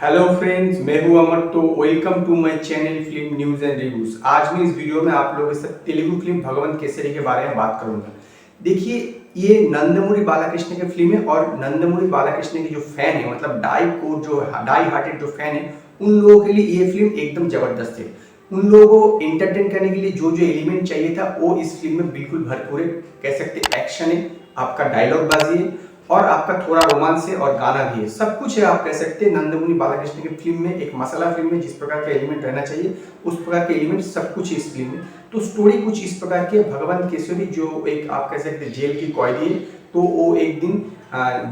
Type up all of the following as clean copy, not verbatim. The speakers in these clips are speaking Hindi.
हेलो फ्रेंड्स, मैं हूं अमर। तो welcome to my channel film news and reviews. आज मैं इस वीडियो में आप लोगों के साथ तेलुगु फिल्म भगवंत केसरी के बारे में बात करूंगा। देखिए, ये नंदमूरी बालाकृष्ण की फिल्म है और नंदमूरी बालाकृष्ण के जो फैन है, मतलब डाई हार्टेड जो फैन है, उन लोगों के लिए ये फिल्म एकदम जबरदस्त है। उन लोगों को एंटरटेन करने के लिए जो जो एलिमेंट चाहिए था वो इस फिल्म में बिल्कुल भरपूर है। कह सकते एक्शन है, आपका डायलॉग बाजी है और आपका थोड़ा रोमांस है और गाना भी है, सब कुछ है। आप कह सकते हैं नंदमुनि बालाकृष्ण की फिल्म में, एक मसाला फिल्म में जिस प्रकार का एलिमेंट रहना चाहिए उस प्रकार के एलिमेंट सब कुछ है इस फिल्म में। तो स्टोरी कुछ इस प्रकार की है। भगवंत केसरी जो एक आप कह सकते हैं जेल की कैदी है, तो वो एक दिन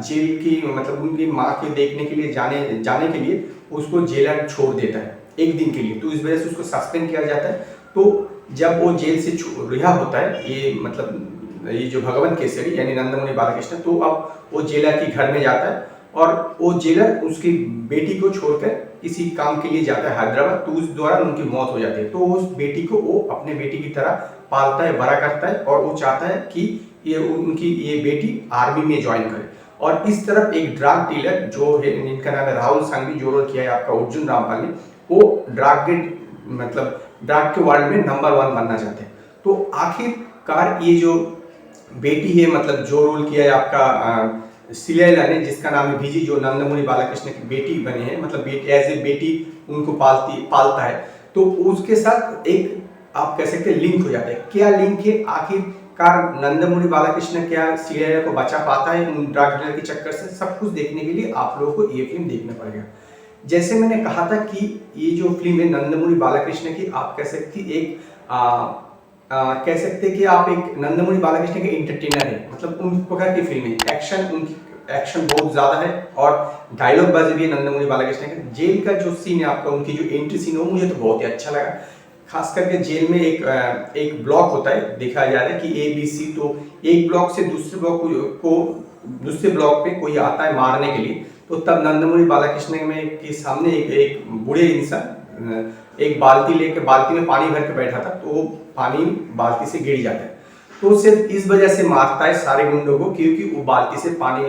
जेल की मतलब उनकी माँ के देखने के लिए जाने के लिए उसको जेलर छोड़ देता है एक दिन के लिए। तो इस वजह से उसको सस्पेंड किया जाता है। तो जब वो जेल से रिहा होता है, ये मतलब ये जो भगवंत केसरी यानी नंदमुनि बालकृष्ण, तो अब वो जेलर के घर में जाता है और वो जेलर उसकी बेटी को छोड़कर किसी काम के लिए जाता है हैदराबाद। तो उस दौरान उनकी मौत हो जाती है। तो उस बेटी को वो अपने बेटी की तरह पालता है, बड़ा करता है और वो चाहता है कि ये बेटी आर्मी में ज्वाइन करे। और इस तरफ एक ड्रग डीलर जो है, जिनका नाम है राहुल सांघवी, जो रोल किया है आपका अर्जुन रामपाल ने, वो ड्रग के वर्ल्ड में नंबर 1 बनना चाहते हैं। तो आखिरकार ये जो बेटी है, मतलब जो रोल किया है आपका सिलेला ने, जिसका नाम है बीजी, जो नंदमुनि बालाकृष्ण की बेटी बने हैं, मतलब एज ए बेटी उनको पालता है। तो उसके साथ एक आप कह सकते हैं लिंक हो जाता है। क्या लिंक है? आखिरकार नंदमुनि बालाकृष्ण क्या सिलेला को बचा पाता है उन ड्रग डीलर के चक्कर से? सब कुछ देखने के लिए आप लोगों को ये फिल्म देखना पड़ेगा। जैसे मैंने कहा था कि ये जो फिल्म है नंदमुनि बालाकृष्ण की, आप कह सकती एक कह सकते हैं कि आप एक नंदमुनि बालाकृष्ण के एंटरटेनर है, मतलब उन प्रकार की फिल्म है। एक्शन बहुत ज्यादा है और डायलॉग बाजी भी है नंदमुनि बालाकृष्ण का। जेल का जो सीन है आपका, उनकी जो एंट्री सीन है, वो मुझे तो बहुत ही अच्छा लगा। खास करके जेल में एक ब्लॉक होता है, देखा जा रहा है कि ABC। तो एक ब्लॉक से दूसरे ब्लॉक पे कोई आता है मारने के लिए। तो तब नंदमुनि बालाकृष्ण में के सामने एक बूढ़े इंसान एक बाल्टी में पानी भर के बैठा था। तो पानी बाल्टी से गिर जाता है। तो सिर्फ इस वजह से मारता है सारे गुंडों को, क्योंकि वो बाल्टी से पानी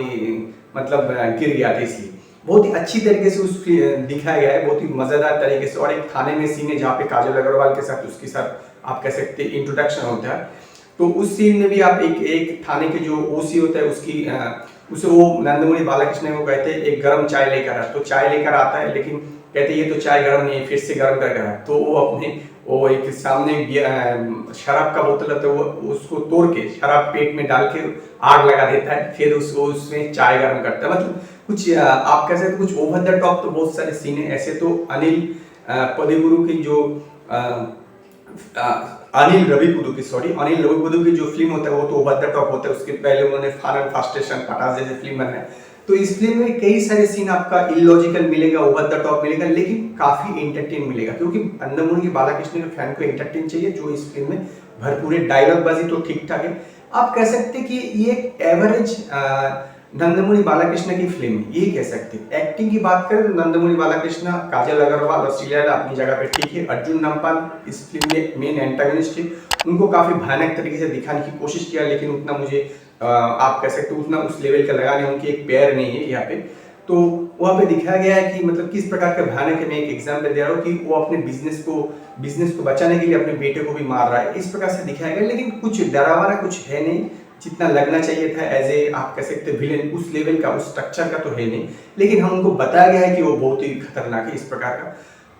मतलब गिर गया था, इसलिए। बहुत ही अच्छी तरीके से दिखाया गया है, बहुत ही मजेदार तरीके से। और एक थाने में सीन है जहाँ पे काजल अग्रवाल के साथ उसके साथ आप कह सकते हैं इंट्रोडक्शन होता है। तो उस सीन में भी आप एक थाने के जो OC होता है उसे वो नंदमुनि बालाकृष्ण को कहते हैं एक गर्म चाय लेकर आ। तो चाय लेकर आता है, लेकिन कहते ये तो चाय गर्म नहीं है, फिर से गर्म कर रहा है। तो वो एक सामने शराब का बोतल होता है, वो उसको तोड़ के शराब पेट में डाल के आग लगा देता है, फिर उसमें चाय गर्म करता है। मतलब कुछ आप कह सकते कुछ ओवर द टॉप तो बहुत सारे सीन है ऐसे। तो पदेगुरु की जो अनिल रविपुदु की जो फिल्म होता है वो तो ओवर द टॉप होता है। उसके पहले उन्होंने फार एंड फास्टेशन पटास जैसे फिल्म बनाया। तो इस फिल्म में कई सारे सीन आपका इलॉजिकल मिलेगा, ओवर द टॉप मिलेगा, लेकिन काफी एंटरटेन मिलेगा, क्योंकि नंदमुनि बालाकृष्ण के फैन को एंटरटेन चाहिए। जो इस फिल्म में भरपूर डायलॉग बाजी तो ठीक ठाक है। आप कह सकते हैं कि ये एक एवरेज नंदमुनि बालाकृष्ण की फिल्म है, ये कह सकते हैं। एक्टिंग की बात करें तो नंदमुनि बालाकृष्ण, काजल अग्रवाल और सिलेला अपनी जगह पे ठीक है। अर्जुन रामपाल इस फिल्म में मेन एंटागनिस्ट है। उनको काफी भयानक तरीके से दिखाने की कोशिश किया, लेकिन उतना मुझे आप कह सकते हो उतना उस लेवल का लगा नहीं। उनकी एक पैर नहीं है यहाँ पे। तो वहाँ पे दिखाया गया है कि मतलब किस प्रकार का भयानक है। मैं एक एग्जाम्पल दे रहा हूँ कि वो अपने बिजनेस को बचाने के लिए अपने बेटे को भी मार रहा है, इस प्रकार से दिखाया गया। लेकिन कुछ डरावना कुछ है नहीं, जितना लगना चाहिए था एज ए आप कह सकते विलेन, उस लेवल का उस स्ट्रक्चर का तो है नहीं। लेकिन हम उनको बताया गया है कि वो बहुत ही खतरनाक है इस प्रकार का।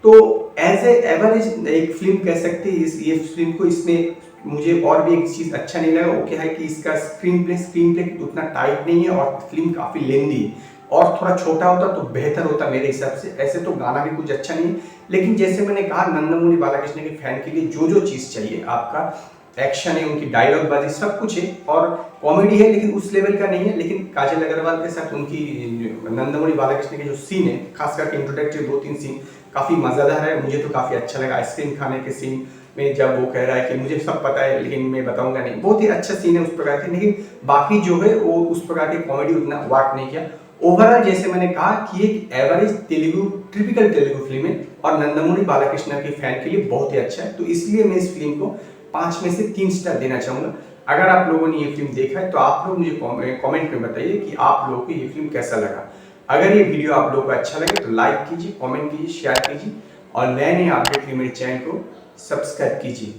तो एज ए एवरेज एक फिल्म कह सकते हैं ये फिल्म को। इसमें मुझे और भी एक चीज अच्छा नहीं लगा, वो क्या है कि इसका स्क्रीन प्ले उतना टाइट नहीं है और फिल्म काफी लेंदी है। और थोड़ा छोटा होता तो बेहतर होता मेरे हिसाब से। ऐसे तो गाना भी कुछ अच्छा नहीं है, लेकिन जैसे मैंने कहा नंदमुनि बालाकृष्ण के फैन के लिए जो जो चीज चाहिए, आपका एक्शन है, उनकी डायलॉग बाजी सब कुछ है और कॉमेडी है, लेकिन उस लेवल का नहीं है। लेकिन काजल अग्रवाल के साथ उनकी नंदमुनि बालाकृष्ण के जो सीन है, खास करके इंट्रोडक्टरी 2-3 सीन काफी मजेदार है। मुझे तो काफी अच्छा लगा। आइसक्रीम खाने के सीन में जब वो कह रहा है कि मुझे सब पता है लेकिन मैं बताऊंगा नहीं, बहुत ही अच्छा सीन है उस प्रकार के। लेकिन बाकी जो है वो उस प्रकार की कॉमेडी उतना वर्क नहीं किया। ओवरऑल जैसे मैंने कहा कि एक एवरेज टिपिकल तेलुगु फिल्म है और नंदमुनि बालाकृष्ण के फैन के लिए बहुत ही अच्छा है। तो इसलिए मैं इस फिल्म को 5 में से 3 स्टार देना चाहूंगा। अगर आप लोगों ने ये फिल्म देखा है तो आप लोग मुझे कमेंट में बताइए कि आप लोगों को ये फिल्म कैसा लगा। अगर ये वीडियो आप लोगों को अच्छा लगे तो लाइक कीजिए, कमेंट कीजिए, शेयर कीजिए और नए नए अपडेट के लिए मेरे चैनल को सब्सक्राइब कीजिए।